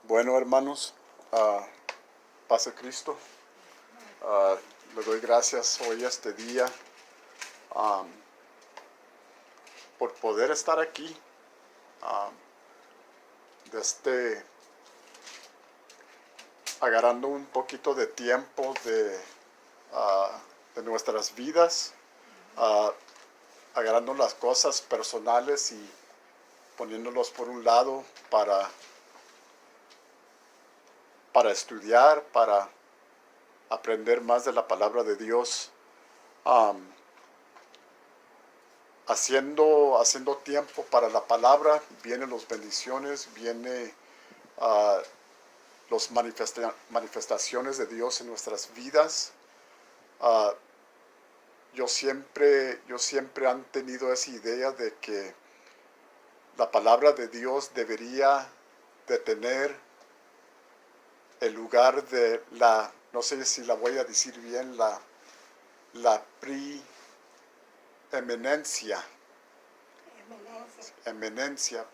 Bueno, hermanos, paz de Cristo. Le doy gracias hoy, este día, um, por poder estar aquí, agarrando un poquito de tiempo de nuestras vidas, uh, agarrando las cosas personales y poniéndolos por un lado para estudiar, para aprender más de la palabra de Dios, haciendo tiempo para la palabra. Vienen las bendiciones, vienen las manifestaciones de Dios en nuestras vidas. Yo siempre han tenido esa idea de que la palabra de Dios debería de tener el lugar de no sé si la voy a decir bien, la preeminencia. Eminencia.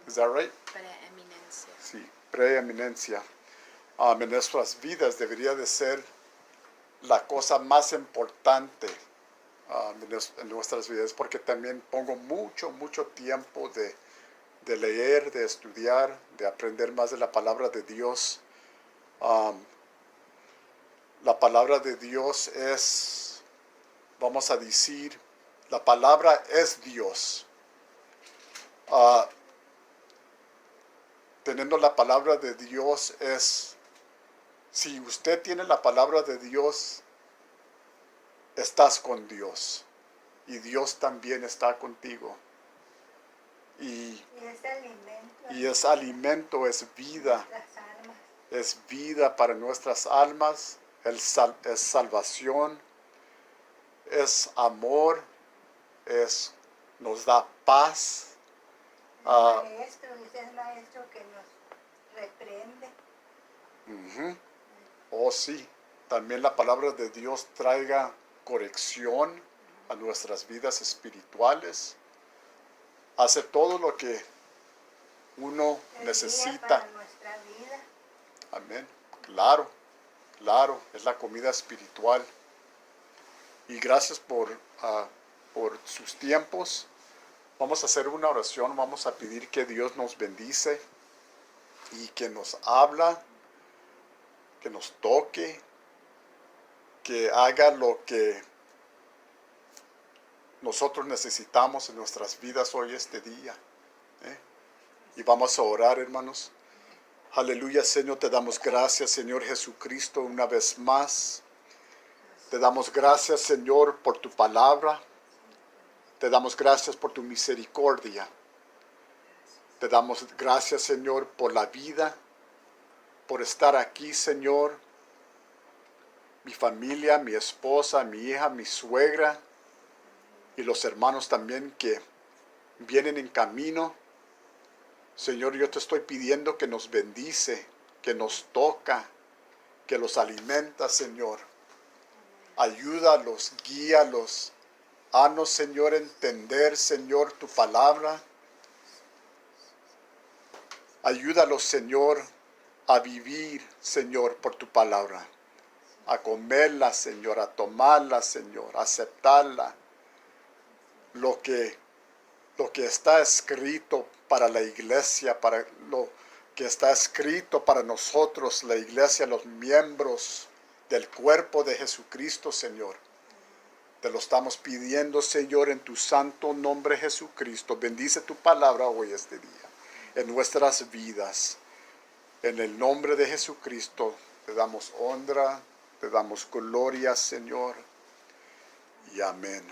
Is that right? Preeminencia. Sí, preeminencia. En nuestras vidas debería de ser la cosa más importante en nuestras vidas, porque también pongo mucho tiempo de leer, de estudiar, de aprender más de la palabra de Dios. La palabra de Dios es, vamos a decir, la palabra es Dios. Teniendo la palabra de Dios si usted tiene la palabra de Dios, estás con Dios. Y Dios también está contigo. Y es alimento, es vida. Es vida para nuestras almas, es salvación, es amor, nos da paz. Es el maestro que nos reprende. Oh sí, también la palabra de Dios traiga corrección a nuestras vidas espirituales. Hace todo lo que uno necesita. Para nuestra vida. Amén. Claro, es la comida espiritual. Y gracias por sus tiempos. Vamos a hacer una oración, vamos a pedir que Dios nos bendice y que nos habla, que nos toque, que haga lo que nosotros necesitamos en nuestras vidas hoy, este día. Y vamos a orar, hermanos. Aleluya, Señor, te damos gracias, Señor Jesucristo, una vez más. Te damos gracias, Señor, por tu palabra. Te damos gracias por tu misericordia. Te damos gracias, Señor, por la vida, por estar aquí, Señor. Mi familia, mi esposa, mi hija, mi suegra y los hermanos también que vienen en camino. Señor, yo te estoy pidiendo que nos bendice, que nos toca, que los alimenta, Señor. Ayúdalos, guíalos. Haznos, Señor, entender, Señor, tu palabra. Ayúdalos, Señor, a vivir, Señor, por tu palabra. A comerla, Señor, a tomarla, Señor, a aceptarla. Lo que está escrito para la iglesia, para lo que está escrito para nosotros, la iglesia, los miembros del cuerpo de Jesucristo, Señor. Te lo estamos pidiendo, Señor, en tu santo nombre, Jesucristo. Bendice tu palabra hoy, este día, en nuestras vidas. En el nombre de Jesucristo, te damos honra, te damos gloria, Señor. Y amén.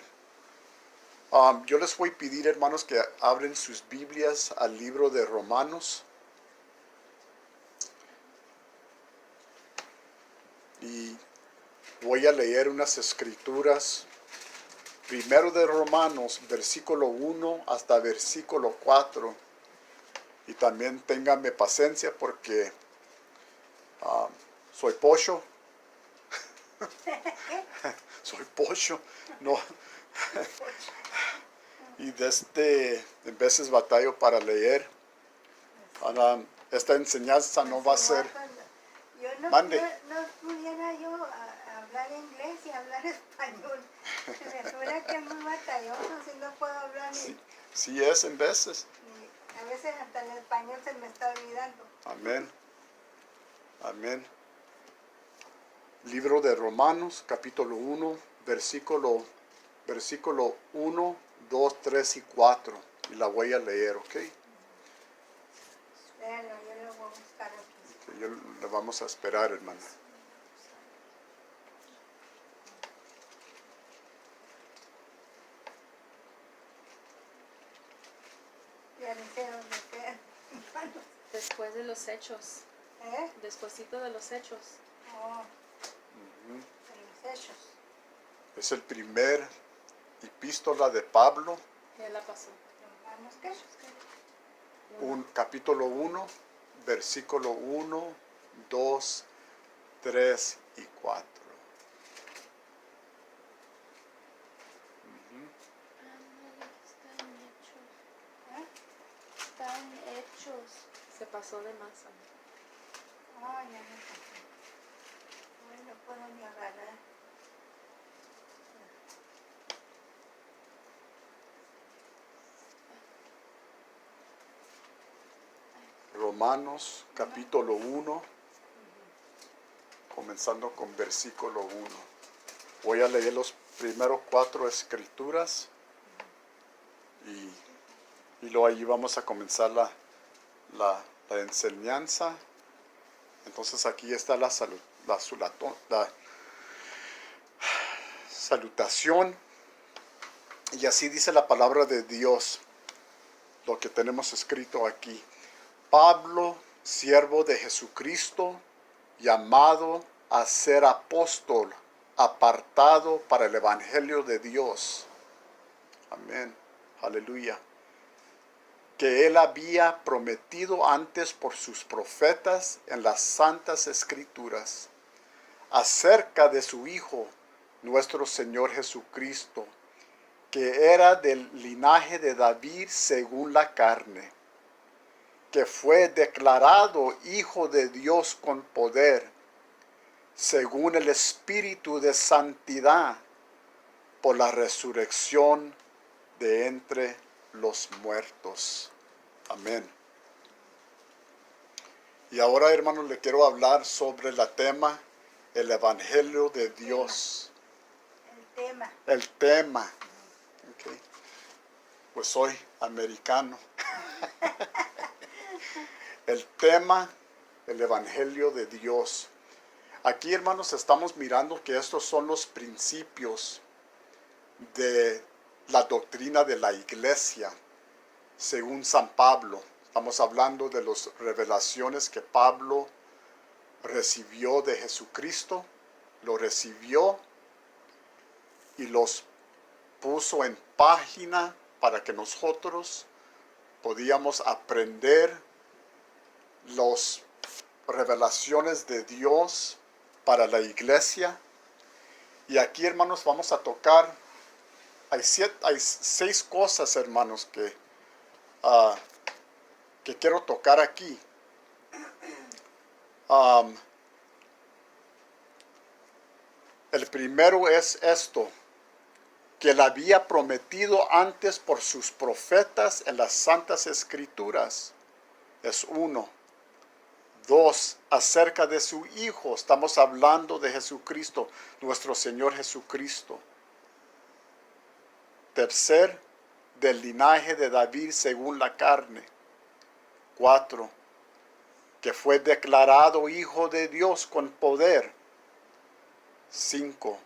Yo les voy a pedir, hermanos, que abren sus Biblias al libro de Romanos. Y voy a leer unas escrituras. Primero de Romanos, versículo 1 hasta versículo 4. Y también ténganme paciencia porque soy pollo. Soy pollo. No. Y en veces batallo para leer. esta enseñanza no va a ser... Yo no, Mande. no pudiera yo hablar inglés y hablar español. Me fuera que es muy batalloso si no puedo hablar Sí, ni, sí es en veces. a veces hasta el español se me está olvidando. Amén. Amén. Libro de Romanos, capítulo 1, versículo 1, 2, 3 y 4. Y la voy a leer, ¿ok? Espéralo, yo lo voy a buscar aquí. Le vamos a esperar, hermana. Ya ni sé dónde queda. Después de los hechos. ¿Eh? Despuésito de los hechos. Oh, Ujú. de los hechos. Es el primer epístola de Pablo, Ya la pasó. Vamos, ¿qué? capítulo 1, versículo 1, 2, 3 y 4. ¿Eh? Están hechos. Se pasó de masa. Oh, ya me pasé. Hoy no puedo ni agarrar. Romanos capítulo 1, comenzando con versículo 1. Voy a leer los primeros 4 escrituras y luego allí vamos a comenzar la enseñanza. Entonces aquí está la salutación. Y así dice la palabra de Dios, lo que tenemos escrito aquí. Pablo, siervo de Jesucristo, llamado a ser apóstol, apartado para el evangelio de Dios. Amén. Aleluya. Que él había prometido antes por sus profetas en las santas escrituras, acerca de su Hijo, nuestro Señor Jesucristo, que era del linaje de David según la carne, que fue declarado Hijo de Dios con poder, según el Espíritu de santidad, por la resurrección de entre los muertos. Amén. Y ahora, hermanos, le quiero hablar sobre el tema, el Evangelio de Dios. El tema. El tema. Okay. Pues soy americano. El tema, el Evangelio de Dios. Aquí, hermanos, estamos mirando que estos son los principios de la doctrina de la iglesia, según San Pablo. Estamos hablando de las revelaciones que Pablo recibió de Jesucristo, lo recibió y los puso en página para que nosotros podíamos aprender las revelaciones de Dios para la iglesia. Y aquí, hermanos, vamos a tocar, hay 6 cosas, hermanos, que quiero tocar aquí. El primero es esto, que él había prometido antes por sus profetas en las santas escrituras. Es 1. 2, acerca de su Hijo. Estamos hablando de Jesucristo, nuestro Señor Jesucristo. 3, del linaje de David según la carne. 4, que fue declarado Hijo de Dios con poder. 5,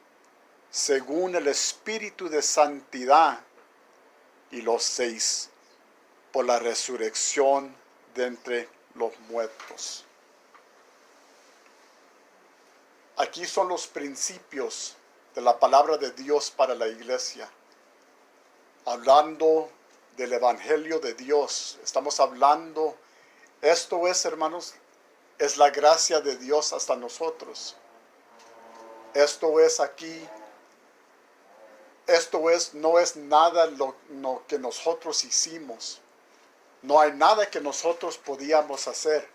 según el Espíritu de santidad. Y los 6, por la resurrección de entre los muertos. Aquí son los principios de la palabra de Dios para la iglesia. Hablando del Evangelio de Dios, estamos hablando, esto es, hermanos, es la gracia de Dios hasta nosotros. Esto es aquí, no es nada lo que nosotros hicimos. No hay nada que nosotros podíamos hacer.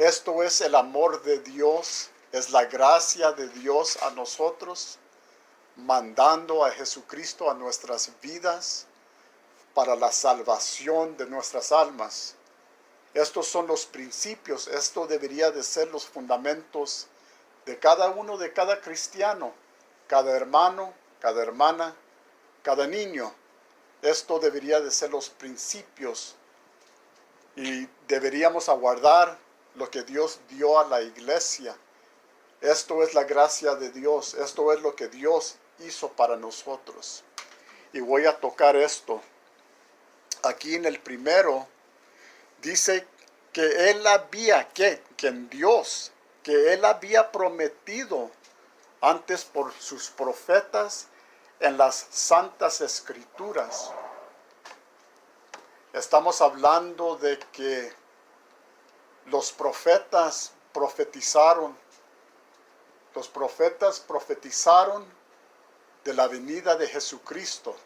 Esto es el amor de Dios, es la gracia de Dios a nosotros, mandando a Jesucristo a nuestras vidas para la salvación de nuestras almas. Estos son los principios, esto debería de ser los fundamentos de cada uno, de cada cristiano, cada hermano, cada hermana, cada niño. Esto debería de ser los principios y deberíamos aguardar lo que Dios dio a la iglesia. Esto es la gracia de Dios, esto es lo que Dios hizo para nosotros. Y voy a tocar esto. Aquí en el primero dice que Él había, que en Dios, que Él había prometido antes por sus profetas en las santas escrituras. Estamos hablando de que los profetas profetizaron de la venida de Jesucristo.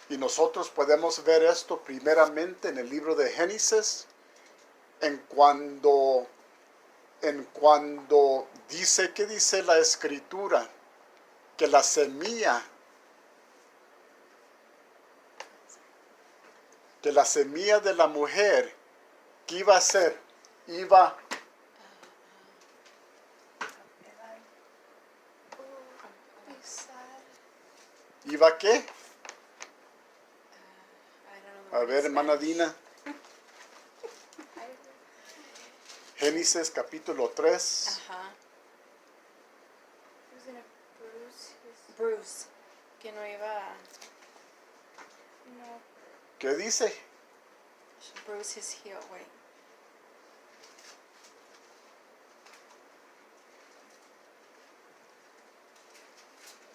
Y nosotros podemos ver esto primeramente en el libro de Génesis, en cuando dice, ¿qué dice la escritura? Que la semilla de la mujer, ¿qué iba a hacer? ¿Iba qué? A ver, hermana Dina. Génesis capítulo 3. Ajá. Bruce, que no iba a... No. ¿Qué dice? Bruce his heel, wait.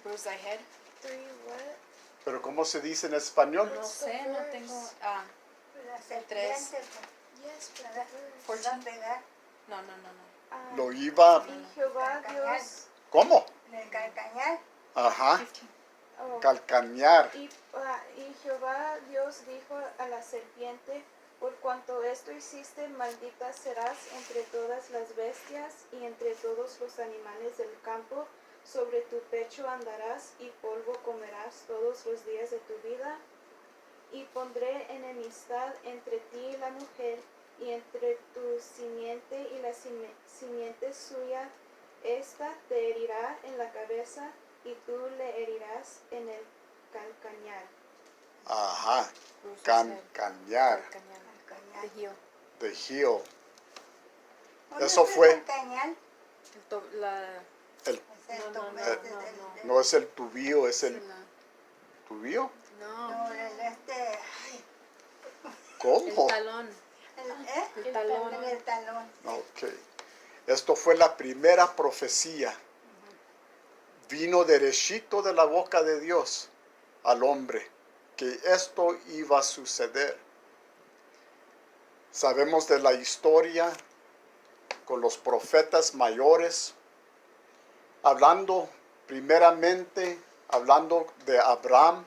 Bruce thy head. 3 what? Pero ¿cómo se dice en español? No sé, no tengo... La Tres. serpiente, Yes, pues, ¿verdad? Fourteen. Se va a pegar No, no, no, no. Lo iba... Y Jehová Dios... ¿Cómo? en el calcañar. Ajá. 15. Oh, Calcañar. y Jehová Dios dijo a la serpiente, por cuanto esto hiciste, maldita serás entre todas las bestias y entre todos los animales del campo. Sobre tu pecho andarás y polvo comerás todos los días de tu vida. Y pondré enemistad entre ti y la mujer, y entre tu simiente y la simiente suya. Esta te herirá en la cabeza, y tú le herirás en el calcañar. Ajá. Bruce's Calcañar. Calcañar. The heel. De heel. ¿Dónde Eso está fue- el calcañar? El, Es el No, no, tomate no, del- no. del- no es el tubío, es el la- tubío. No. No, ay, El ¿Cómo? talón. el El talón. en el talón. Ok. Esto fue la primera profecía. Vino derechito de la boca de Dios al hombre, que esto iba a suceder. Sabemos de la historia con los profetas mayores, hablando de Abraham,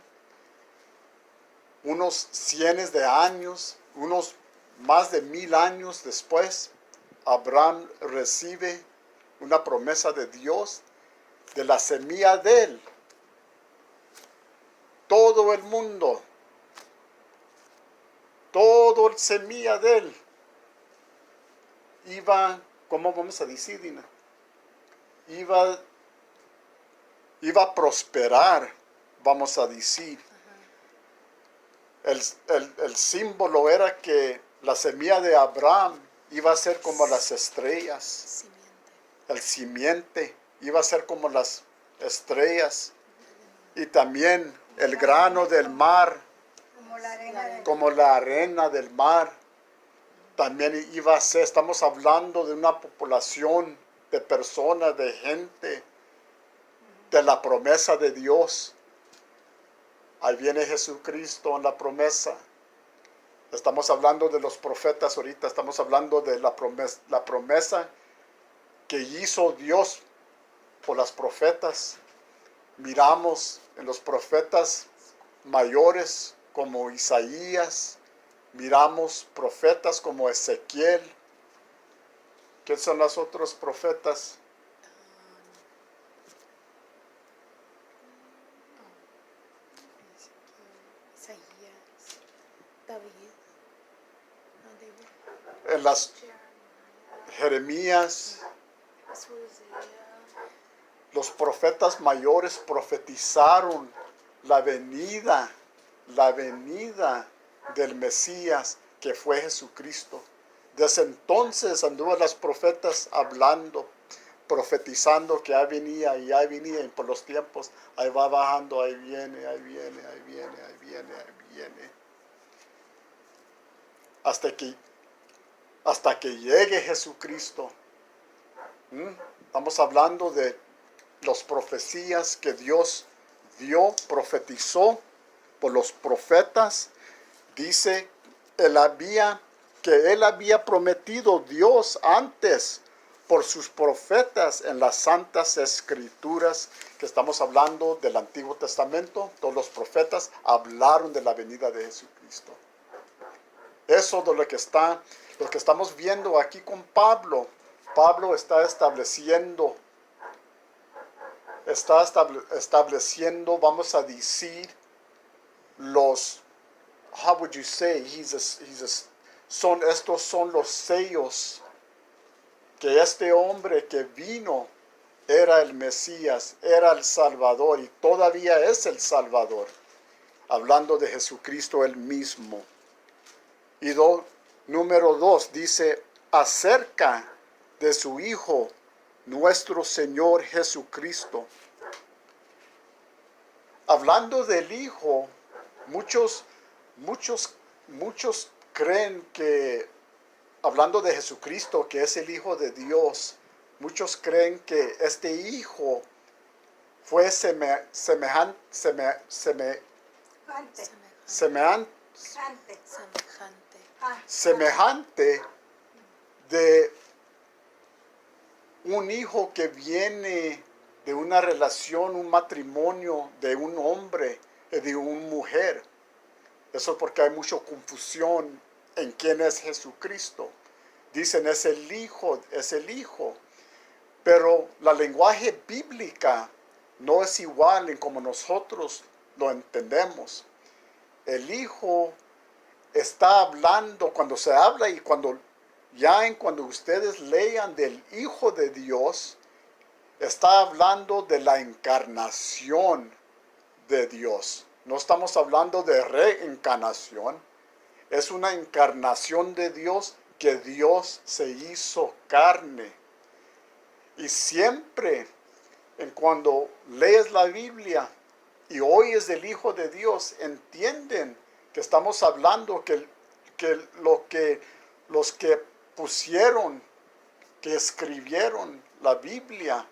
unos cientos de años, unos más de 1000 años después, Abraham recibe una promesa de Dios, de la semilla de él. Todo el mundo, todo el semilla de él iba, ¿cómo vamos a decir, Dina? Iba a prosperar, vamos a decir. El símbolo era que la semilla de Abraham iba a ser como las estrellas. Simiente. El simiente iba a ser como las estrellas. Y también el grano del mar, Como la arena del como la arena del mar. También iba a ser, estamos hablando de una población de personas, de gente, de la promesa de Dios. Ahí viene Jesucristo en la promesa. Estamos hablando de los profetas ahorita, estamos hablando de la promesa que hizo Dios por las profetas. Miramos en los profetas mayores como Isaías, miramos profetas como Ezequiel, ¿Quién son los otros profetas? Isaías, David, En las Jeremías, los profetas mayores profetizaron la venida del Mesías, que fue Jesucristo. Desde entonces anduvo las profetas hablando, profetizando que ya venía, y por los tiempos, ahí va bajando, ahí viene, ahí viene, ahí viene, ahí viene, ahí viene. Hasta que llegue Jesucristo. Estamos hablando de las profecías que Dios dio, profetizó por los profetas. Dice que Él había prometido Dios antes por sus profetas en las santas escrituras, que estamos hablando del Antiguo Testamento. Todos los profetas hablaron de la venida de Jesucristo. Eso de lo que estamos viendo aquí con Pablo. Pablo está estableciendo, vamos a decir, how would you say, estos son los sellos, que este hombre que vino era el Mesías, era el Salvador y todavía es el Salvador, hablando de Jesucristo él mismo. Y número 2 dice, acerca de su Hijo, nuestro Señor Jesucristo. Hablando del Hijo, muchos creen que, hablando de Jesucristo, que es el Hijo de Dios, muchos creen que este Hijo fue semejante de un hijo que viene de una relación, un matrimonio de un hombre y de una mujer. Eso es porque hay mucha confusión en quién es Jesucristo. Dicen es el Hijo. Pero la lenguaje bíblica no es igual en como nosotros lo entendemos. El Hijo está hablando, cuando se habla y cuando ustedes lean del Hijo de Dios, está hablando de la encarnación de Dios. No estamos hablando de reencarnación. Es una encarnación de Dios, que Dios se hizo carne. Y siempre, cuando lees la Biblia y oyes del Hijo de Dios, entienden que estamos hablando que los que pusieron, que escribieron la Biblia,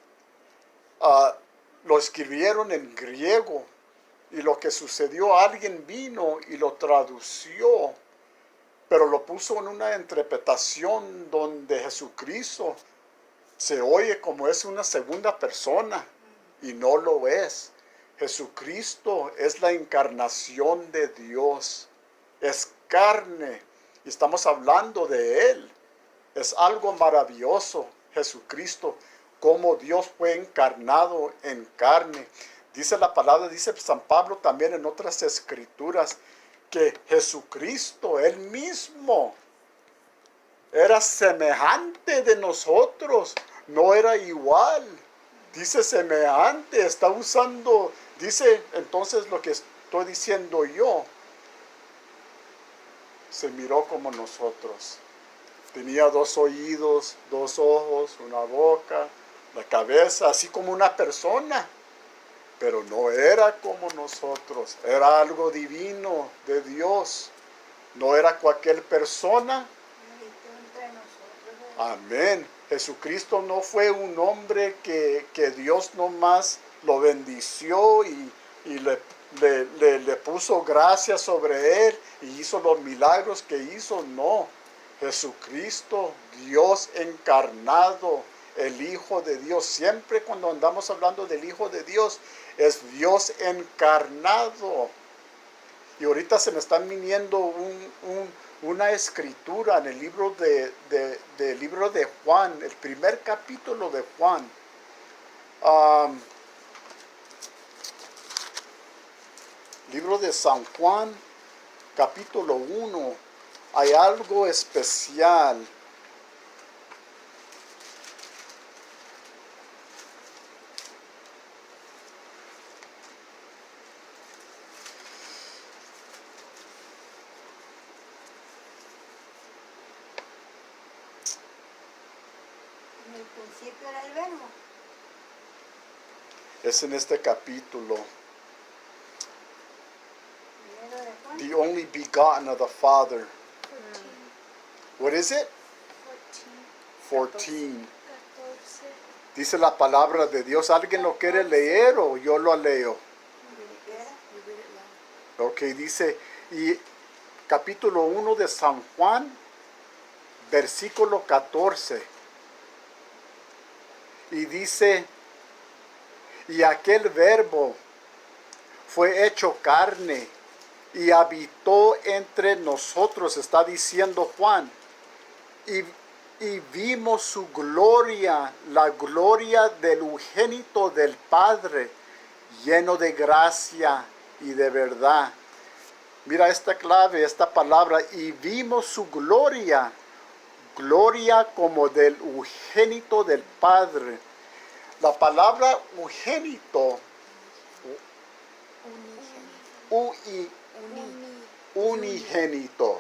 lo escribieron en griego, y lo que sucedió, alguien vino y lo tradució, pero lo puso en una interpretación donde Jesucristo se oye como es una segunda persona, y no lo es. Jesucristo es la encarnación de Dios, es carne, y estamos hablando de Él. Es algo maravilloso, Jesucristo, como Dios fue encarnado en carne. Dice la palabra, dice San Pablo también en otras escrituras, que Jesucristo, Él mismo, era semejante de nosotros, no era igual. Dice semejante, está usando, dice entonces lo que estoy diciendo yo, se miró como nosotros. Tenía 2 oídos, 2 ojos, una boca, la cabeza, así como una persona. Pero no era como nosotros, era algo divino de Dios. No era cualquier persona. Amén. Jesucristo no fue un hombre que Dios nomás lo bendició y le puso gracia sobre él y hizo los milagros que hizo. No. Jesucristo, Dios encarnado, el Hijo de Dios. Siempre cuando andamos hablando del Hijo de Dios, es Dios encarnado. Y ahorita se me están viniendo una escritura en el libro libro de Juan, el primer capítulo de Juan. Libro de San Juan, capítulo 1. Hay algo especial. En el principio era el verbo. Es en este capítulo. Primero de Juan. The only begotten of the Father. What is it? 14. 14. Dice la palabra de Dios. ¿Alguien lo quiere leer o yo lo leo? Ok, dice, y capítulo 1 de San Juan, versículo 14. Y dice, y aquel verbo fue hecho carne y habitó entre nosotros, está diciendo Juan, y vimos su gloria, la gloria del unigénito del Padre, lleno de gracia y de verdad. Mira esta clave, esta palabra, y vimos su gloria, gloria como del unigénito del Padre. La palabra unigénito, unigénito.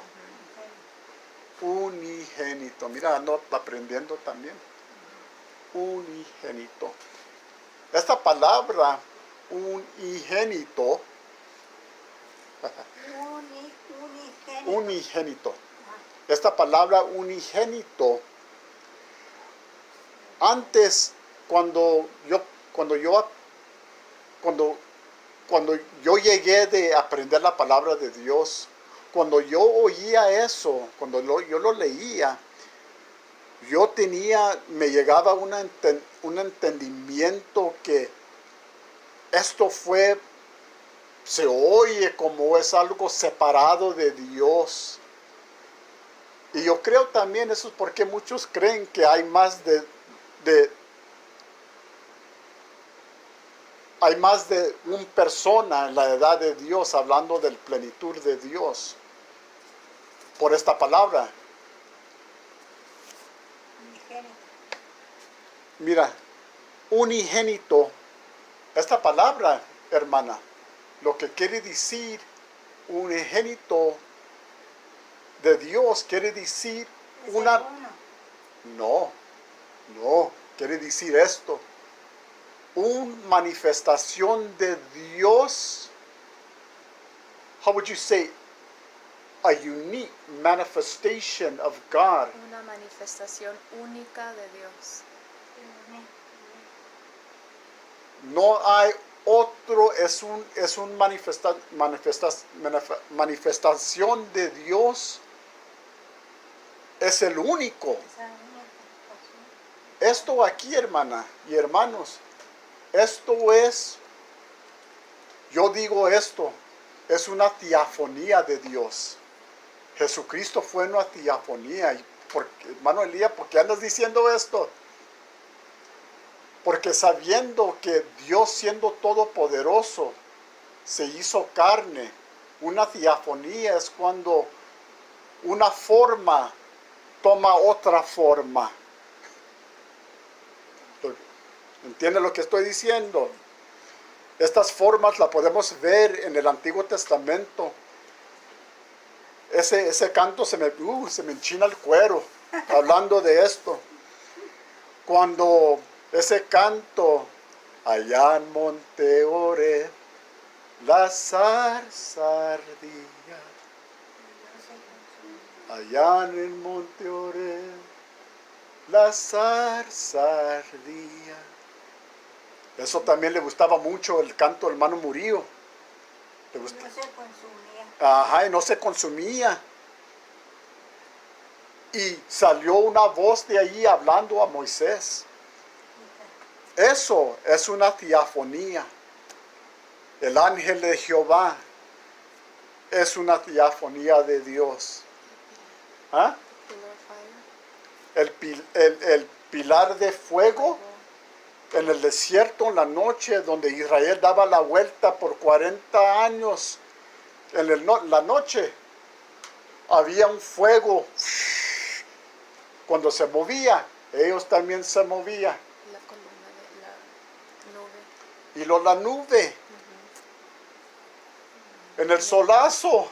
Unigénito. Mira, ando aprendiendo también. Unigénito. Esta palabra, unigénito, unigénito. Esta palabra unigénito, antes cuando yo llegué de aprender la palabra de Dios, cuando yo oía eso, cuando yo lo leía, me llegaba un entendimiento que esto se oye como es algo separado de Dios. Y yo creo también eso es porque muchos creen que hay más hay más de una persona en la edad de Dios hablando del plenitud de Dios por esta palabra. Unigénito. Mira, unigénito, esta palabra, hermana, lo que quiere decir unigénito de Dios, quiere decir Es una... el uno. No, quiere decir esto. Una manifestación de Dios. How would you say? A unique manifestation of God. Una manifestación única de Dios. No hay otro, es un manifestación de Dios. Es el único. Esa única persona. Esto aquí, hermana y hermanos, esto es, yo digo esto, es una teofanía de Dios. Jesucristo fue una teofanía. Y hermano Elías, ¿por qué andas diciendo esto? Porque sabiendo que Dios, siendo todopoderoso, se hizo carne. Una teofanía es cuando una forma toma otra forma. ¿Entiende lo que estoy diciendo? Estas formas las podemos ver en el Antiguo Testamento. Ese canto se me enchina el cuero hablando de esto. Cuando ese canto, allá en Monte Oreb, la zarza ardía. Allá en el Monte Oreb, la zarza ardía. Eso también le gustaba mucho el canto del hermano Murillo. Le No gustaba. se consumía. Ajá, y no se consumía. Y salió una voz de ahí hablando a Moisés. Eso es una teofanía. El ángel de Jehová es una teofanía de Dios. ¿Ah? El pilar de fuego en el desierto en la noche, donde Israel daba la vuelta por 40 años. La noche había un fuego. Cuando se movía, ellos también se movían. La columna de la nube. Y luego la nube. En el solazo.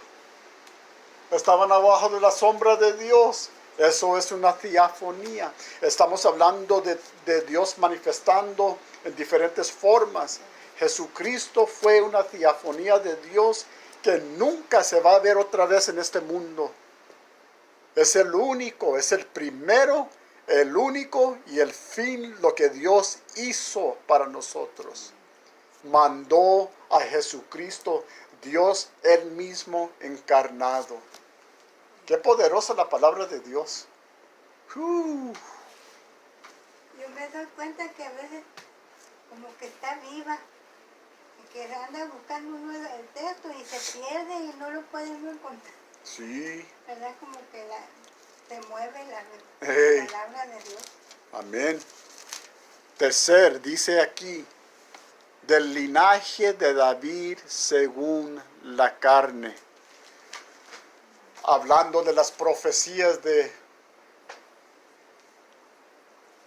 Estaban abajo de la sombra de Dios. Eso es una teofanía. Estamos hablando de Dios manifestando en diferentes formas. Jesucristo fue una teofanía de Dios que nunca se va a ver otra vez en este mundo. Es el único, es el primero, el único y el fin, lo que Dios hizo para nosotros. Mandó a Jesucristo, Dios él mismo encarnado. Qué poderosa la palabra de Dios. Yo me doy cuenta que a veces como que está viva, y que anda buscando uno el texto y se pierde y no lo puede uno encontrar. Sí. ¿Verdad? Como que se mueve la Hey. palabra de Dios. Amén. Tercer, dice aquí, del linaje de David según la carne. Hablando de las profecías de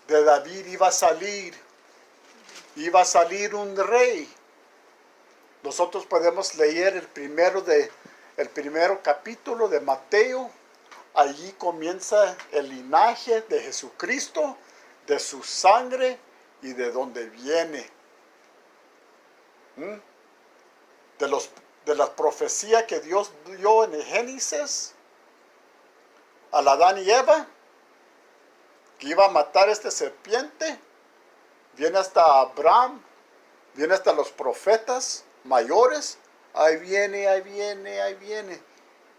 David, iba a salir un rey. Nosotros podemos leer el primero capítulo de Mateo. Allí comienza el linaje de Jesucristo, de su sangre y de dónde viene. De las profecías que Dios dio en el Génesis a Adán y Eva, que iba a matar a esta serpiente, viene hasta Abraham, viene hasta los profetas mayores, ahí viene.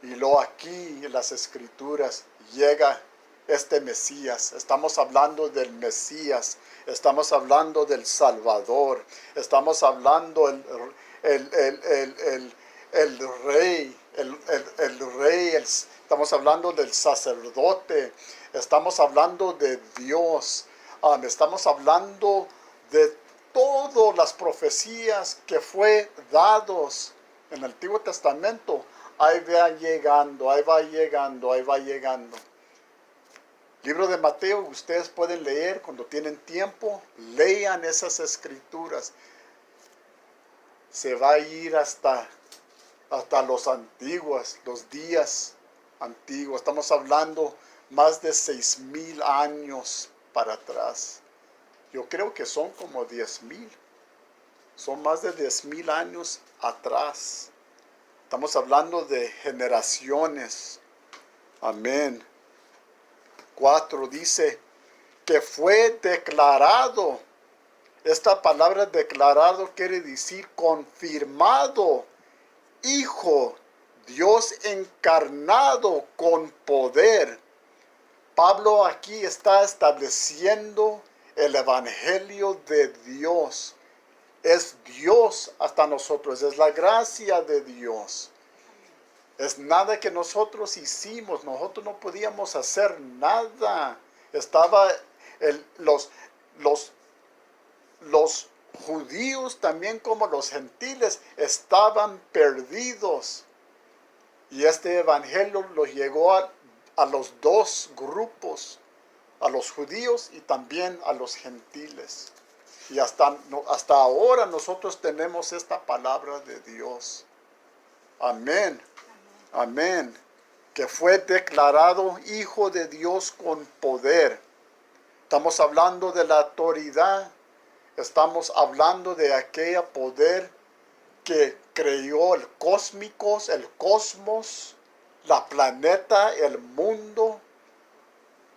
Y luego aquí en las escrituras llega este Mesías. Estamos hablando del Mesías, estamos hablando del Salvador, estamos hablando el rey, estamos hablando del sacerdote, estamos hablando de Dios, estamos hablando de todas las profecías que fue dados en el Antiguo Testamento. Ahí va llegando. Libro de Mateo, ustedes pueden leer cuando tienen tiempo, lean esas escrituras. Se va a ir hasta los días antiguos. Estamos hablando más de 6,000 años para atrás. Yo creo que son como 10,000. Son más de 10,000 años atrás. Estamos hablando de generaciones. Amén. 4 dice que fue declarado. Esta palabra declarado quiere decir confirmado. Hijo, Dios encarnado con poder. Pablo aquí está estableciendo el evangelio de Dios. Es Dios hasta nosotros, es la gracia de Dios. Es nada que nosotros hicimos, nosotros no podíamos hacer nada. Los judíos también como los gentiles estaban perdidos. Y este evangelio los llegó a los dos grupos, a los judíos y también a los gentiles. Y hasta ahora nosotros tenemos esta palabra de Dios. Amén. Amén. Que fue declarado Hijo de Dios con poder. Estamos hablando de la autoridad. Estamos hablando de aquel poder que creó el cosmos, la planeta, el mundo,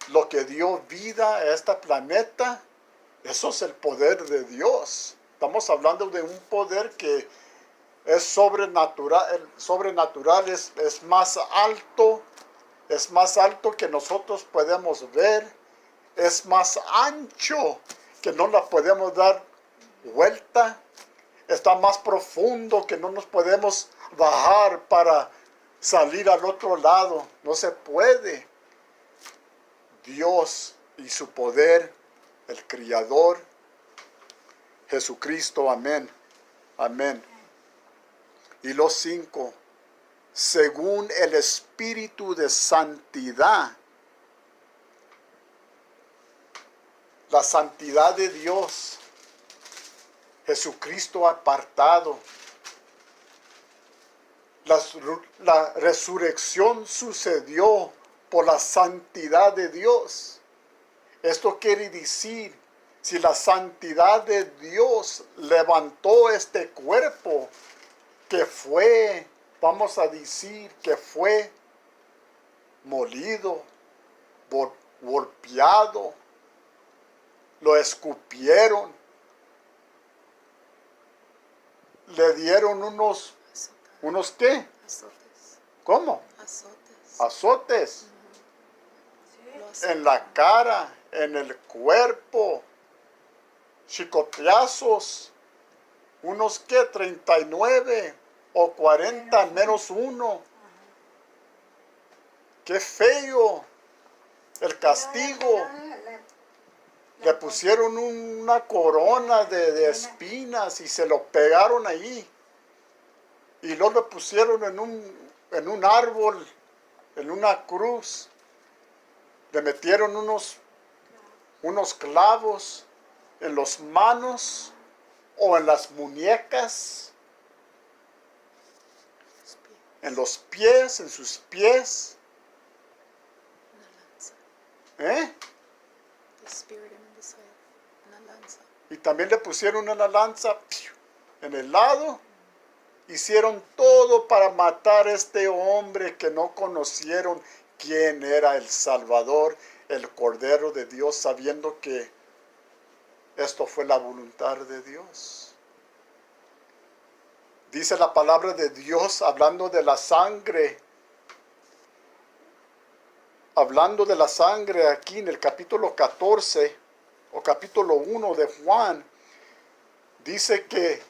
lo que dio vida a este planeta. Eso es el poder de Dios. Estamos hablando de un poder que es sobrenatural. El sobrenatural es más alto que nosotros podemos ver. Es más ancho que no la podemos dar vuelta. Está más profundo que no nos podemos bajar para salir al otro lado. No se puede. Dios y su poder, el Criador, Jesucristo, amén, amén. Y los 5, según el Espíritu de santidad, la santidad de Dios, Jesucristo apartado. La resurrección sucedió por la santidad de Dios. Esto quiere decir, si la santidad de Dios levantó este cuerpo que fue, vamos a decir, que fue molido, golpeado, lo escupieron, le dieron ¿unos qué? Azotes. ¿Cómo? Azotes. Azotes en la cara, en el cuerpo, chicoteazos, unos qué, 39 o 40 menos uno. Qué feo el castigo. Le pusieron una corona de espinas y se lo pegaron ahí. Y luego lo pusieron en un árbol, en una cruz. Le metieron unos clavos en las manos o en las muñecas, en los pies, en sus pies. Una lanza. ¿Eh? The Spirit in the side. Una lanza. Y también le pusieron una lanza en el lado. Hicieron todo para matar a este hombre que no conocieron quién era el Salvador, el Cordero de Dios, sabiendo que esto fue la voluntad de Dios. Dice la palabra de Dios hablando de la sangre. Hablando de la sangre aquí en el capítulo 14 o capítulo 1 de Juan, dice que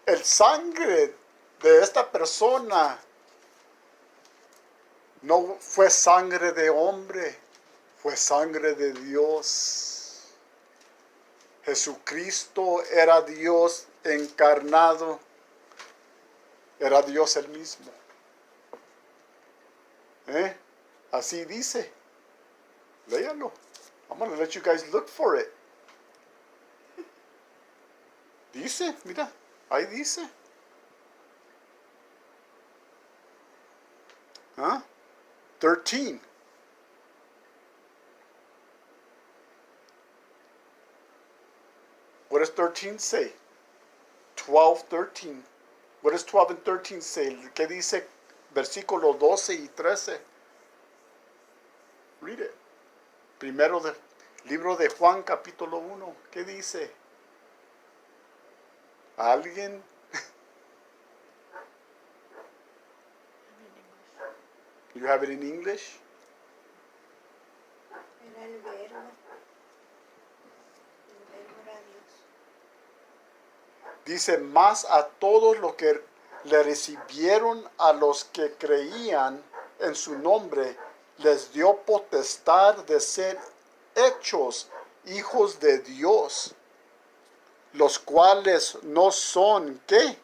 el sangre de esta persona no fue sangre de hombre, fue sangre de Dios. Jesucristo era Dios encarnado, era Dios el mismo. Así dice. Léalo. I'm going to let you guys look for it. Dice, mira. Ahí dice. ¿Ah? 13. What does 13 say? 12, 13. What does 12 and 13 say? ¿Qué dice versículo 12 y 13? Read it. Primero del libro de Juan, capítulo 1. ¿Qué dice? ¿Alguien? You have it in English? Era el verbo. El verbo era Dios. Dice, más a todos los que le recibieron, a los que creían en su nombre, les dio potestad de ser hechos hijos de Dios, los cuales no son, ¿qué?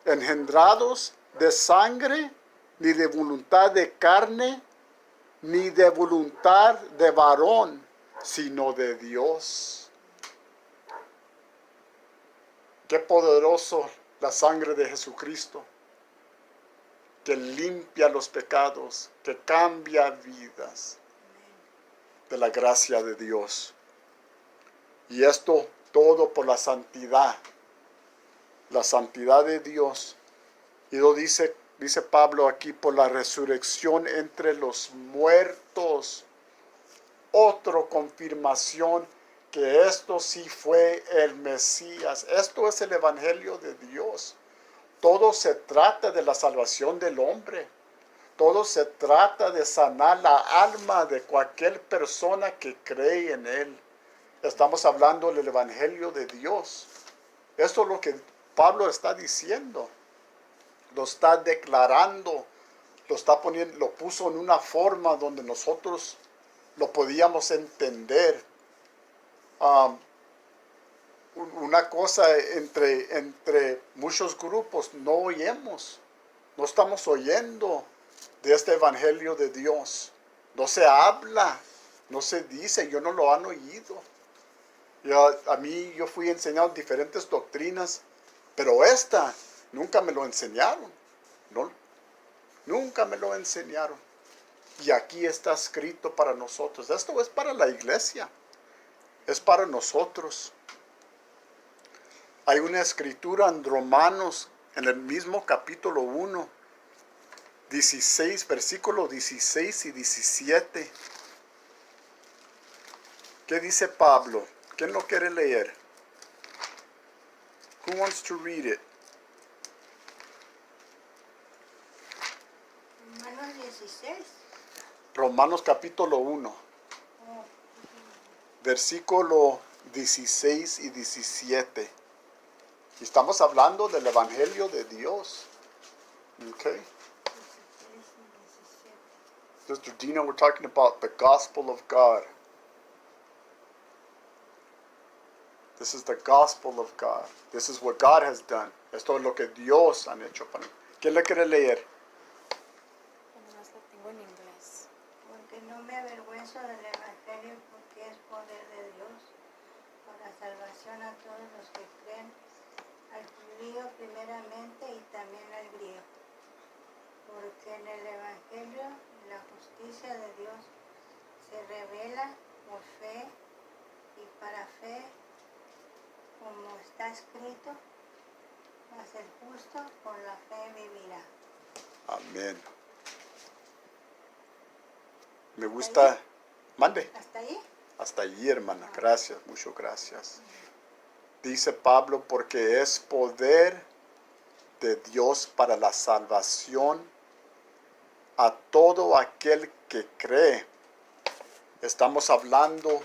Engendrados de sangre, ni de voluntad de carne, ni de voluntad de varón, sino de Dios. Qué poderoso la sangre de Jesucristo, que limpia los pecados, que cambia vidas, de la gracia de Dios. Y esto todo por la santidad de Dios. Y lo dice Pablo aquí, por la resurrección entre los muertos. Otra confirmación que esto sí fue el Mesías. Esto es el Evangelio de Dios. Todo se trata de la salvación del hombre. Todo se trata de sanar la alma de cualquier persona que cree en Él. Estamos hablando del Evangelio de Dios. Esto es lo que Pablo está diciendo. Lo está declarando lo puso en una forma donde nosotros lo podíamos entender. Una cosa entre muchos grupos, no oímos, no estamos oyendo de este evangelio de Dios. No se habla, no se dice, yo no lo han oído. Yo fui enseñado diferentes doctrinas, pero esta nunca me lo enseñaron. No, nunca me lo enseñaron. Y aquí está escrito para nosotros. Esto es para la iglesia. Es para nosotros. Hay una escritura en Romanos, en el mismo capítulo 1, 16, versículos 16 y 17. ¿Qué dice Pablo? ¿Quién lo quiere leer? Who wants to read it? Romanos 16. Romanos capítulo 1, Oh, versículo 16 y 17. Y estamos hablando del evangelio de Dios. Okay. 16 y 17. Sister Dina, we're talking about the gospel of God. This is the gospel of God. This is what God has done. Esto es lo que Dios ha hecho para mí. ¿Quién le quiere leer? Nomás lo tengo en inglés. Porque no me avergüenzo del Evangelio, porque es poder de Dios para salvación a todos los que creen, al judío primeramente y también al griego. Porque en el Evangelio la justicia de Dios se revela por fe y para fe, como está escrito, mas el justo por la fe vivirá. Amén. Me gusta. Mande. ¿Hasta ahí? Hasta allí, hermana. Gracias, muchas gracias. Dice Pablo, porque es poder de Dios para la salvación a todo aquel que cree. Estamos hablando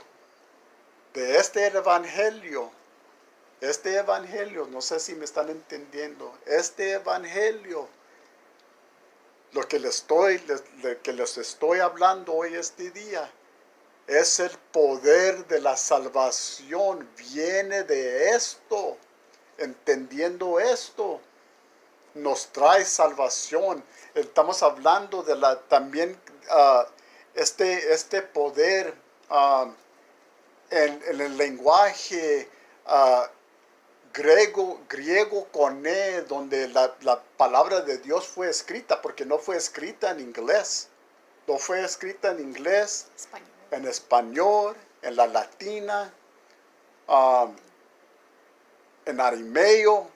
de este evangelio. Este evangelio, no sé si me están entendiendo. Este evangelio, lo que les estoy hablando hoy este día, es el poder de la salvación. Viene de esto. Entendiendo esto, nos trae salvación. Estamos hablando de también este poder en el lenguaje griego koine, donde la palabra de Dios fue escrita, porque no fue escrita en inglés. No fue escrita en inglés, Español. en español, en la latina, en arameo.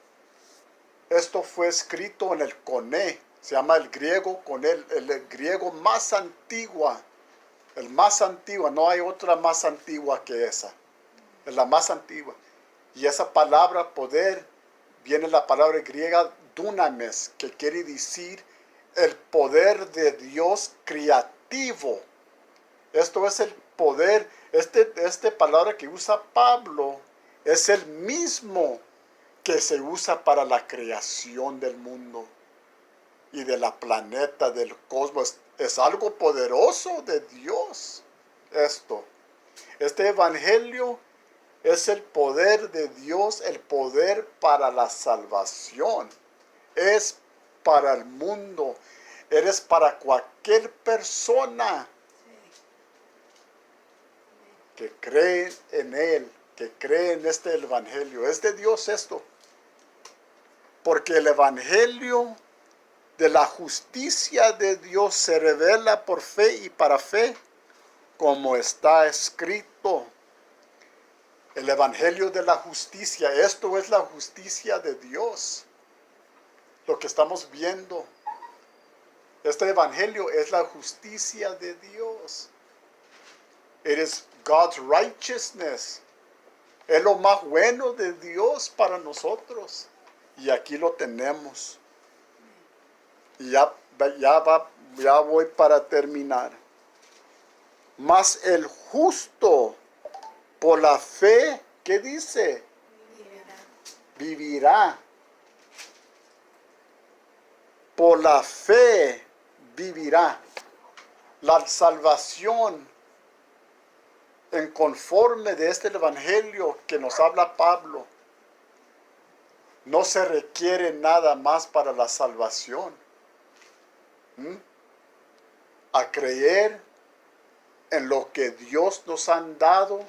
Esto fue escrito en el koine, se llama el griego koine, el griego más antigua, el más antigua, no hay otra más antigua que esa, es la más antigua. Y esa palabra poder, viene la palabra griega dunamis, que quiere decir el poder de Dios creativo. Esto es el poder, este palabra que usa Pablo es el mismo que se usa para la creación del mundo y de la planeta, del cosmos. Es algo poderoso de Dios esto. Este evangelio es el poder de Dios, el poder para la salvación. Es para el mundo. Eres para cualquier persona que cree en Él, que cree en este evangelio. Es de Dios esto. Porque el evangelio de la justicia de Dios se revela por fe y para fe, como está escrito. El evangelio de la justicia, esto es la justicia de Dios. Lo que estamos viendo. Este evangelio es la justicia de Dios. It is God's righteousness. Es lo más bueno de Dios para nosotros. Y aquí lo tenemos. Y ya voy para terminar. Mas el justo, por la fe, ¿qué dice? Vivirá. Por la fe vivirá. La salvación en conforme de este evangelio que nos habla Pablo, no se requiere nada más para la salvación. A creer en lo que Dios nos ha dado,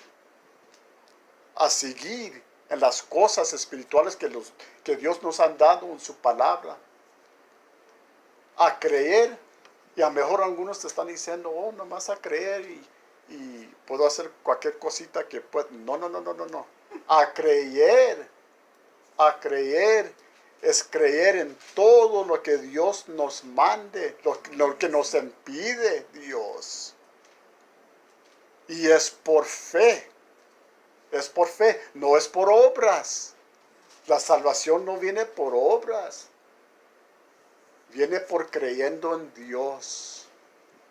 a seguir en las cosas espirituales que Dios nos ha dado en su palabra, a creer, y a lo mejor algunos te están diciendo, oh, nomás a creer y puedo hacer cualquier cosita que pueda. No, no, no, no, no, no. A creer es creer en todo lo que Dios nos mande, lo que nos impide Dios. Y es por fe, no es por obras. La salvación no viene por obras, viene por creyendo en Dios.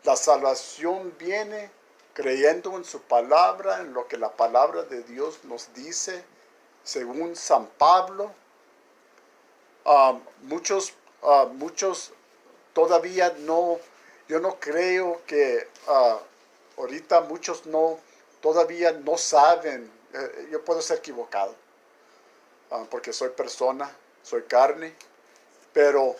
La salvación viene creyendo en su palabra, en lo que la palabra de Dios nos dice, según San Pablo. Muchos todavía no, yo no creo que ahorita muchos todavía no saben. Yo puedo ser equivocado, porque soy persona, soy carne, pero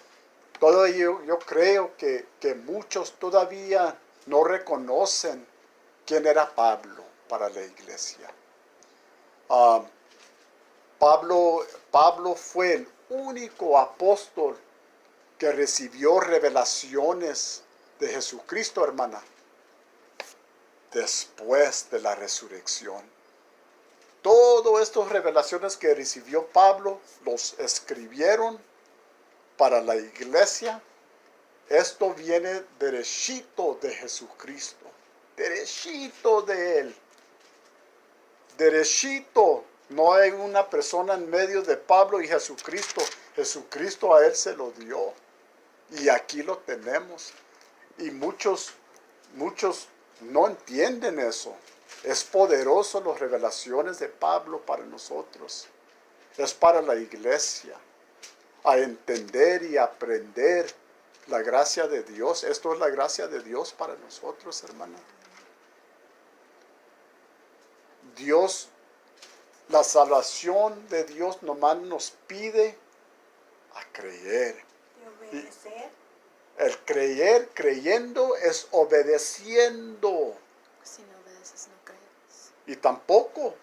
todavía yo creo que muchos todavía no reconocen quién era Pablo para la iglesia. Pablo fue el único apóstol que recibió revelaciones de Jesucristo, hermana, después de la resurrección. Todas estas revelaciones que recibió Pablo, los escribieron para la iglesia. Esto viene derechito de Jesucristo, derechito de Él, derechito. No hay una persona en medio de Pablo y Jesucristo. Jesucristo a Él se lo dio. Y aquí lo tenemos. Y muchos no entienden eso. Es poderoso las revelaciones de Pablo para nosotros. Es para la iglesia. A entender y aprender la gracia de Dios. Esto es la gracia de Dios para nosotros, hermana. Dios, la salvación de Dios nomás nos pide a creer. Y obedecer. El creer, creyendo, es obedeciendo. Si no obedeces, no crees. Y tampoco,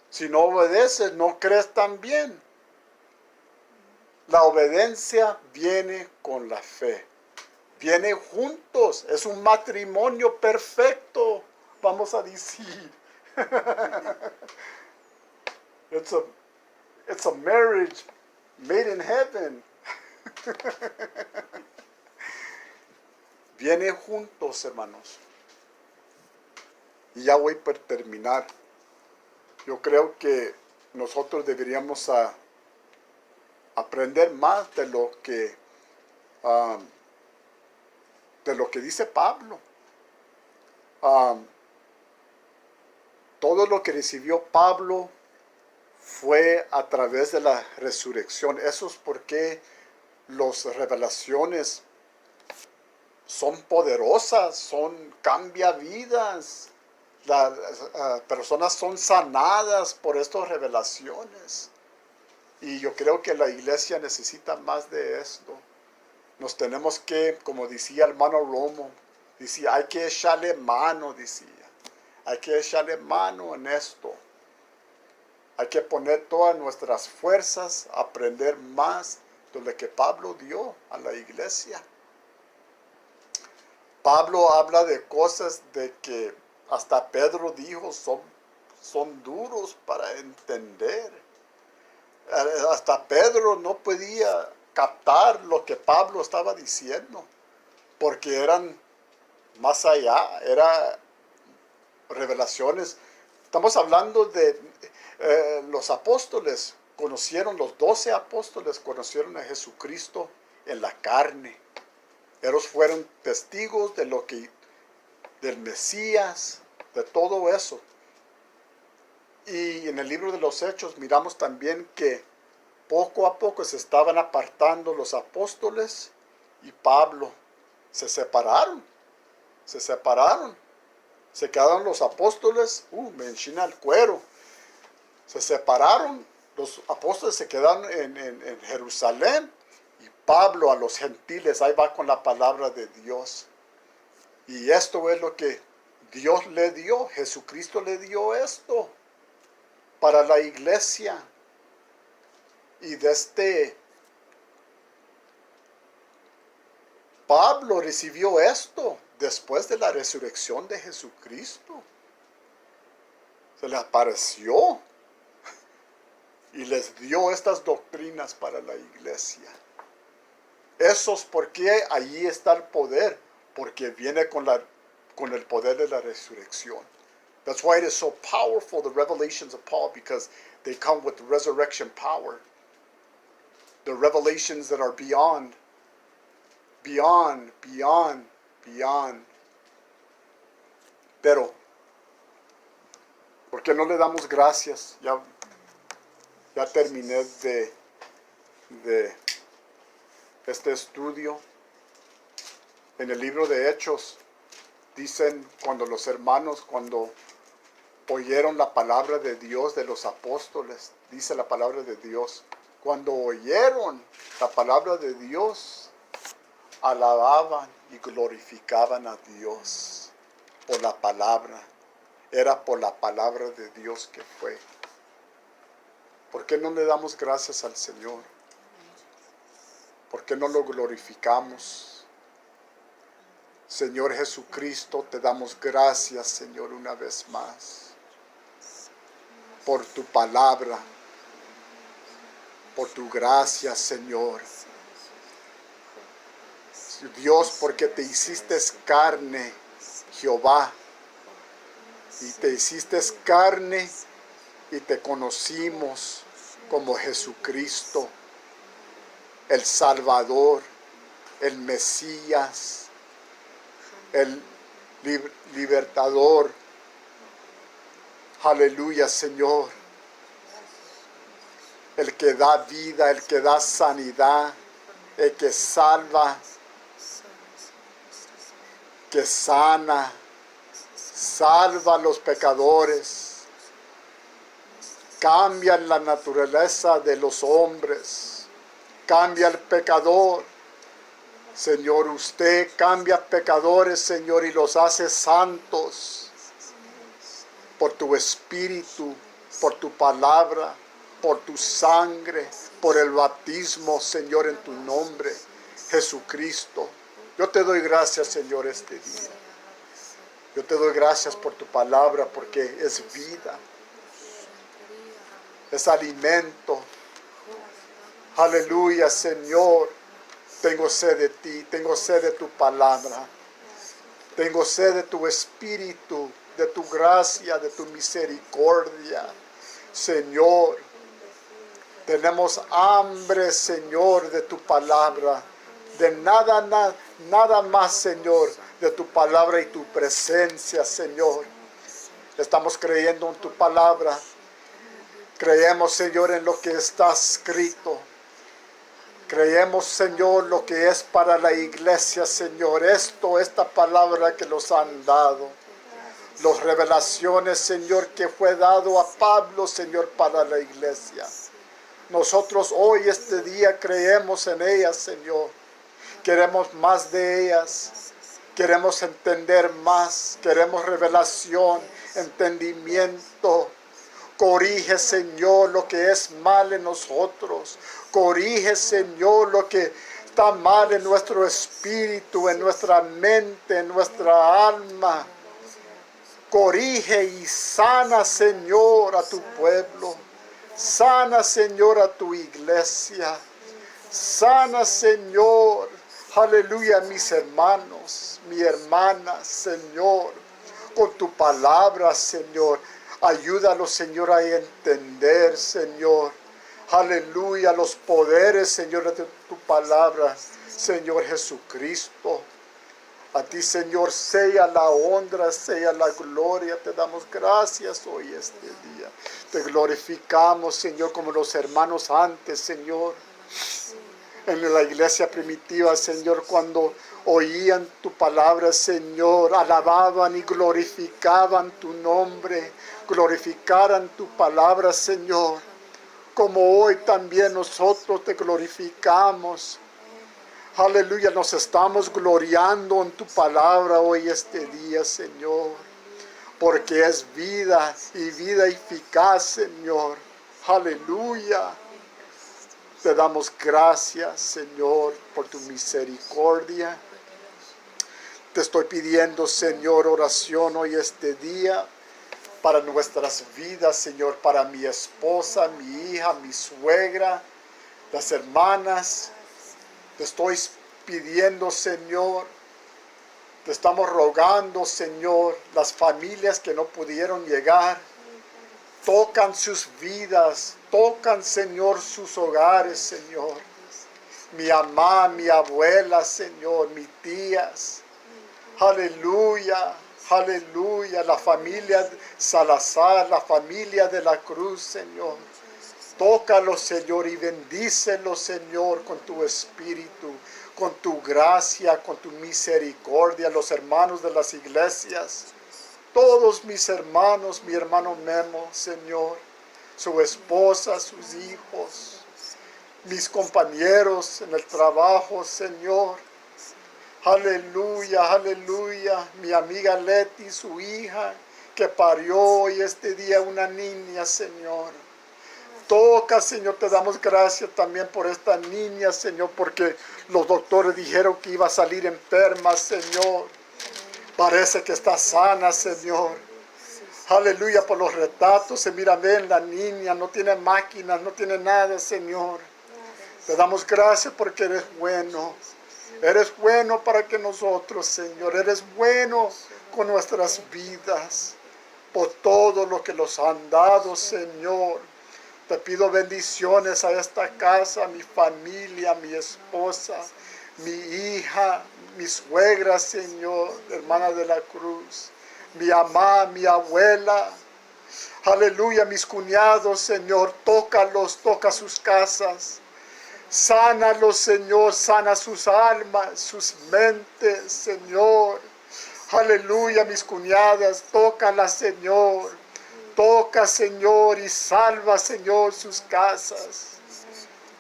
si no obedeces, no crees también. La obediencia viene con la fe. Viene juntos. Es un matrimonio perfecto, vamos a decir. It's a marriage made in heaven. Viene juntos, hermanos. Y ya voy por terminar. Yo creo que nosotros deberíamos aprender más de lo que dice Pablo. Todo lo que recibió Pablo fue a través de la resurrección. Eso es porque las revelaciones son poderosas, cambia vidas. Las personas son sanadas por estas revelaciones. Y yo creo que la iglesia necesita más de esto. Nos tenemos que, como decía el hermano Romo, decía, hay que echarle mano, decía. Hay que echarle mano en esto. Hay que poner todas nuestras fuerzas, aprender más de lo que Pablo dio a la iglesia. Pablo habla de cosas de que hasta Pedro dijo son duros para entender. Hasta Pedro no podía captar lo que Pablo estaba diciendo, porque eran más allá, eran revelaciones. Estamos hablando de los apóstoles, los 12 apóstoles conocieron a Jesucristo en la carne. Ellos fueron testigos del Mesías, de todo eso. Y en el libro de los Hechos miramos también que poco a poco se estaban apartando los apóstoles y Pablo. se separaron. Se quedaron los apóstoles, me enchina el cuero. Se separaron, los apóstoles se quedaron en Jerusalén y Pablo a los gentiles, ahí va con la palabra de Dios. Y esto es lo que Dios le dio, Jesucristo le dio esto para la iglesia. Y Pablo recibió esto después de la resurrección de Jesucristo. Se le apareció y les dio estas doctrinas para la iglesia. Eso es porque allí está el poder, porque viene con el poder de la resurrección. That's why it is so powerful, the revelations of Paul, because they come with resurrection power. The revelations that are beyond. Pero, ¿por qué no le damos gracias? Ya terminé de este estudio. En el libro de Hechos, dicen cuando los hermanos, cuando oyeron la palabra de Dios de los apóstoles, dice la palabra de Dios, cuando oyeron la palabra de Dios, alababan y glorificaban a Dios por la palabra. Era por la palabra de Dios que fue. ¿Por qué no le damos gracias al Señor? ¿Por qué no lo glorificamos? Señor Jesucristo, te damos gracias, Señor, una vez más, por tu palabra, por tu gracia, Señor. Dios, porque te hiciste carne, Jehová, y te hiciste carne y te conocimos como Jesucristo, el Salvador, el Mesías, el libertador. Aleluya, Señor. El que da vida, el que da sanidad, el que salva, que sana, salva a los pecadores, cambia la naturaleza de los hombres, cambia el pecador. Señor, usted cambia pecadores, Señor, y los hace santos por tu espíritu, por tu palabra, por tu sangre, por el bautismo, Señor, en tu nombre, Jesucristo. Yo te doy gracias, Señor, este día. Yo te doy gracias por tu palabra, porque es vida, es alimento. Aleluya, Señor. Tengo sed de ti, tengo sed de tu palabra. Tengo sed de tu espíritu, de tu gracia, de tu misericordia. Señor, tenemos hambre, Señor, de tu palabra. De nada más, Señor, de tu palabra y tu presencia, Señor. Estamos creyendo en tu palabra. Creemos, Señor, en lo que está escrito. Creemos, Señor, lo que es para la iglesia, Señor. Esta palabra que nos han dado. Las revelaciones, Señor, que fue dado a Pablo, Señor, para la iglesia. Nosotros hoy, este día, creemos en ellas, Señor. Queremos más de ellas. Queremos entender más. Queremos revelación, entendimiento. Corrige, Señor, lo que es mal en nosotros. Corrige, Señor, lo que está mal en nuestro espíritu, en nuestra mente, en nuestra alma. Corrige y sana, Señor, a tu pueblo. Sana, Señor, a tu iglesia. Sana, Señor, aleluya, mis hermanos, mi hermana, Señor, con tu palabra, Señor. Ayúdalos, Señor, a entender, Señor. Aleluya, los poderes, Señor, de tu palabra, Señor Jesucristo. A ti, Señor, sea la honra, sea la gloria. Te damos gracias hoy, este día. Te glorificamos, Señor, como los hermanos antes, Señor. En la iglesia primitiva, Señor, cuando oían tu palabra, Señor, alababan y glorificaban tu nombre, glorificaran tu palabra, Señor, como hoy también nosotros te glorificamos. Aleluya, nos estamos gloriando en tu palabra hoy este día, Señor, porque es vida y vida eficaz, Señor. Aleluya. Te damos gracias, Señor, por tu misericordia. Te estoy pidiendo, Señor, oración hoy este día para nuestras vidas, Señor, para mi esposa, mi hija, mi suegra, las hermanas. Te estoy pidiendo, Señor, te estamos rogando, Señor, las familias que no pudieron llegar. Tocan sus vidas, tocan, Señor, sus hogares, Señor. Mi mamá, mi abuela, Señor, mis tías. Aleluya, aleluya. La familia Salazar, la familia de la Cruz, Señor. Tócalos, Señor, y bendícelos, Señor, con tu espíritu, con tu gracia, con tu misericordia. Los hermanos de las iglesias, todos mis hermanos, mi hermano Memo, Señor, su esposa, sus hijos, mis compañeros en el trabajo, Señor. Aleluya, aleluya. Mi amiga Leti, su hija, que parió hoy este día una niña, Señor. Toca, Señor, te damos gracias también por esta niña, Señor, porque los doctores dijeron que iba a salir enferma, Señor. Parece que está sana, Señor. Aleluya, por los retratos se mira bien la niña, no tiene máquinas, no tiene nada, Señor. Te damos gracias porque eres bueno. Eres bueno para que nosotros, Señor, eres bueno con nuestras vidas, por todo lo que nos han dado, Señor. Te pido bendiciones a esta casa, a mi familia, a mi esposa, mi hija, mi suegra, Señor, hermana de la Cruz, mi mamá, mi abuela. Aleluya, mis cuñados, Señor, tócalos, toca sus casas. Sánalos, Señor, sana sus almas, sus mentes, Señor. Aleluya, mis cuñadas, tócalas, Señor. Toca, Señor, y salva, Señor, sus casas.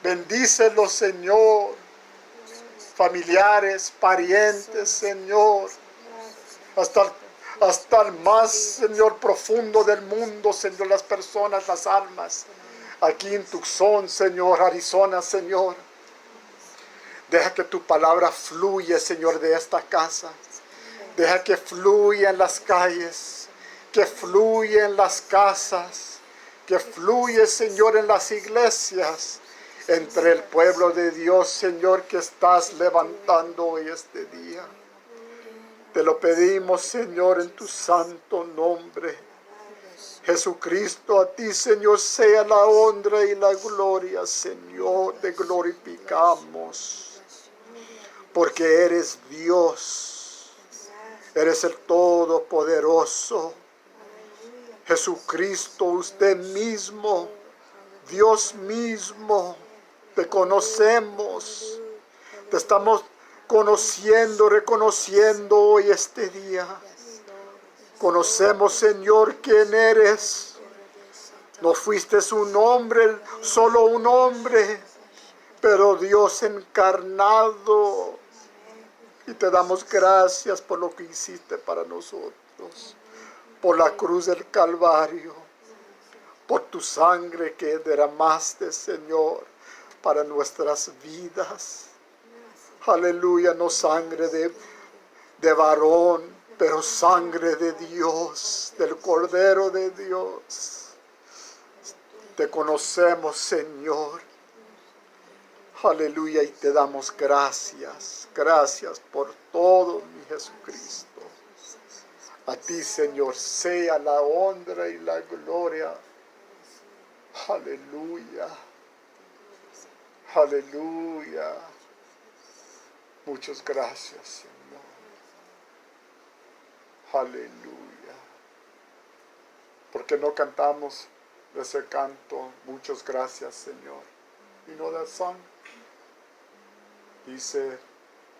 Bendícelos, Señor. Familiares, parientes, Señor. Hasta el más, Señor, profundo del mundo, Señor, las personas, las almas. Aquí en Tucson, Señor, Arizona, Señor. Deja que tu palabra fluya, Señor, de esta casa. Deja que fluya en las calles, que fluya en las casas, que fluya, Señor, en las iglesias, entre el pueblo de Dios, Señor, que estás levantando hoy este día. Te lo pedimos, Señor, en tu santo nombre. Jesucristo, a ti, Señor, sea la honra y la gloria, Señor, te glorificamos, porque eres Dios, eres el Todopoderoso. Jesucristo, usted mismo, Dios mismo, te conocemos, te estamos conociendo, reconociendo hoy este día. Conocemos, Señor, quién eres. No fuiste un hombre, solo un hombre, pero Dios encarnado. Y te damos gracias por lo que hiciste para nosotros, por la cruz del Calvario, por tu sangre que derramaste, Señor, para nuestras vidas. Aleluya, no sangre de varón, pero sangre de Dios, del Cordero de Dios. Te conocemos, Señor. Aleluya, y te damos gracias. Gracias por todo, mi Jesucristo. A ti, Señor, sea la honra y la gloria. Aleluya. Aleluya. Muchas gracias, Señor. Aleluya. Porque no cantamos ese canto, muchas gracias, Señor. You know that song? Dice,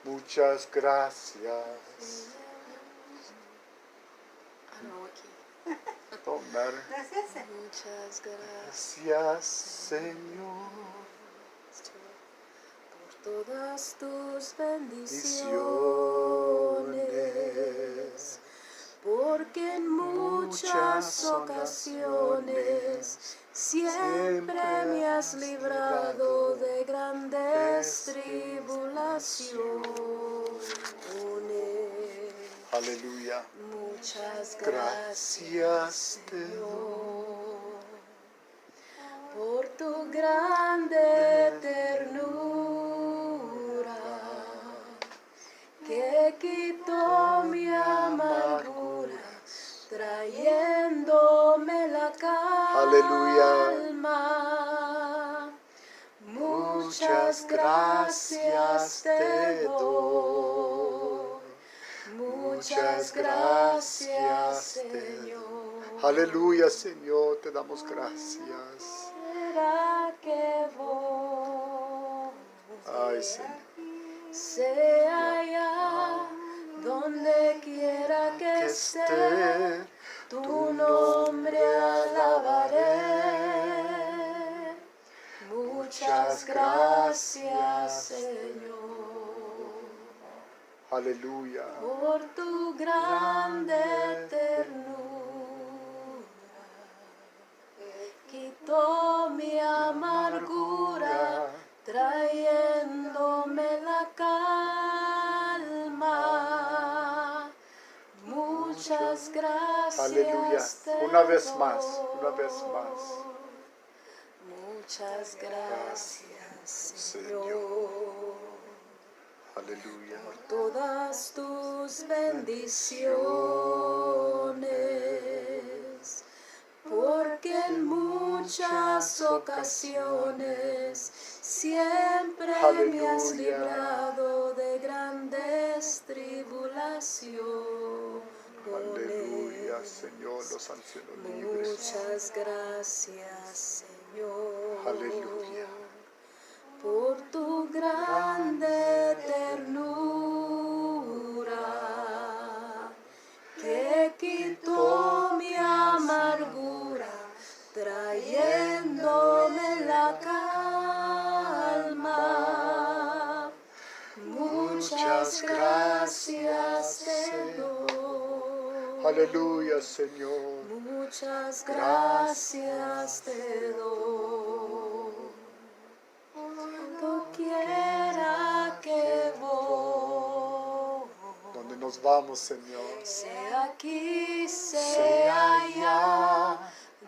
Muchas gracias. I don't know what key. Don't matter. Gracias. Muchas gracias Gracias, Señor. por todas tus bendiciones, Bendiciones. porque en muchas ocasiones siempre me has librado de grandes tribulaciones. Aleluya. Muchas Gracias te doy. Señor, por tu grande ternura que quitó mi amargura, trayéndome la calma. Muchas gracias te doy. Muchas gracias, Señor. Aleluya, Señor, te damos gracias. Será que vos Ay, Señor. sea allá donde quiera que esté, tu nombre alabaré. Muchas gracias, Señor, Aleluya. por tu grande ternura. Quitó mi amargura, trayéndome la calma. Muchas gracias. Aleluya. te Una vez más, doy. una vez más. Muchas gracias, Señor. Señor, Aleluya. por todas tus bendiciones, porque en muchas ocasiones siempre me has Aleluya. librado de grandes tribulaciones. Aleluya, Señor, los ancianos libres. Muchas gracias, Señor. Aleluya. Por tu grande ternura que quitó mi amargura, trayéndome la calma. Muchas gracias te doy. Aleluya, Señor. Muchas gracias te doy. Doquiera que voy, Donde nos vamos, Señor. sea aquí, sea allá,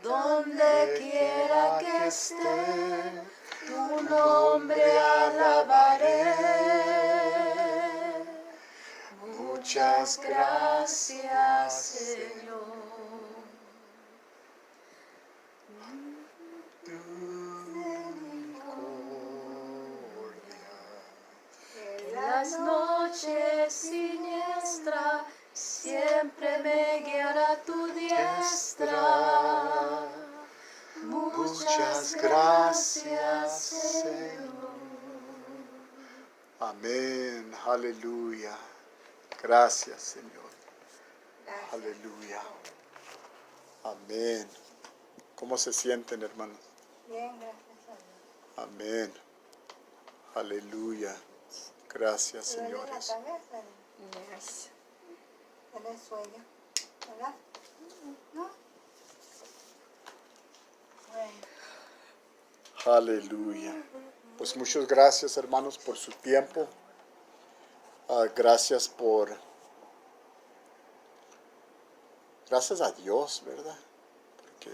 donde quiera que esté, tu nombre alabaré. Muchas gracias, Señor. En las noches siniestras siempre me guiará tu diestra. Muchas gracias, Señor. Amén. Aleluya. Gracias, Señor. Gracias. Aleluya. Amén. ¿Cómo se sienten, hermanos? Bien, gracias a Dios. Amén. Aleluya. Gracias, ¿Te duele la señores. cabeza? Yes. ¿Tienes sueño? ¿Verdad? ¿No? Bueno. Aleluya. Pues muchas gracias, hermanos, por su tiempo. Gracias gracias a Dios, ¿verdad? Porque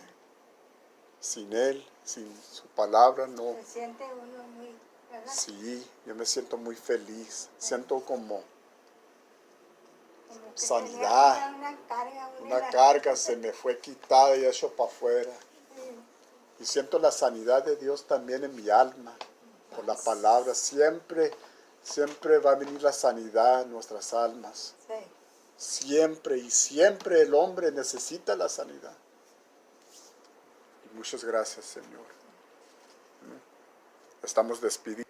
sin Él, sin su palabra, no. Se siente uno muy, ¿verdad? Sí, yo me siento muy feliz. Siento como Como que sanidad. tenía una carga. una carga se me fue quitada y eso para afuera. Sí. Y siento la sanidad de Dios también en mi alma, por la palabra. Siempre va a venir la sanidad en nuestras almas. Sí. Siempre y siempre el hombre necesita la sanidad. Y muchas gracias, Señor. Estamos despidiendo.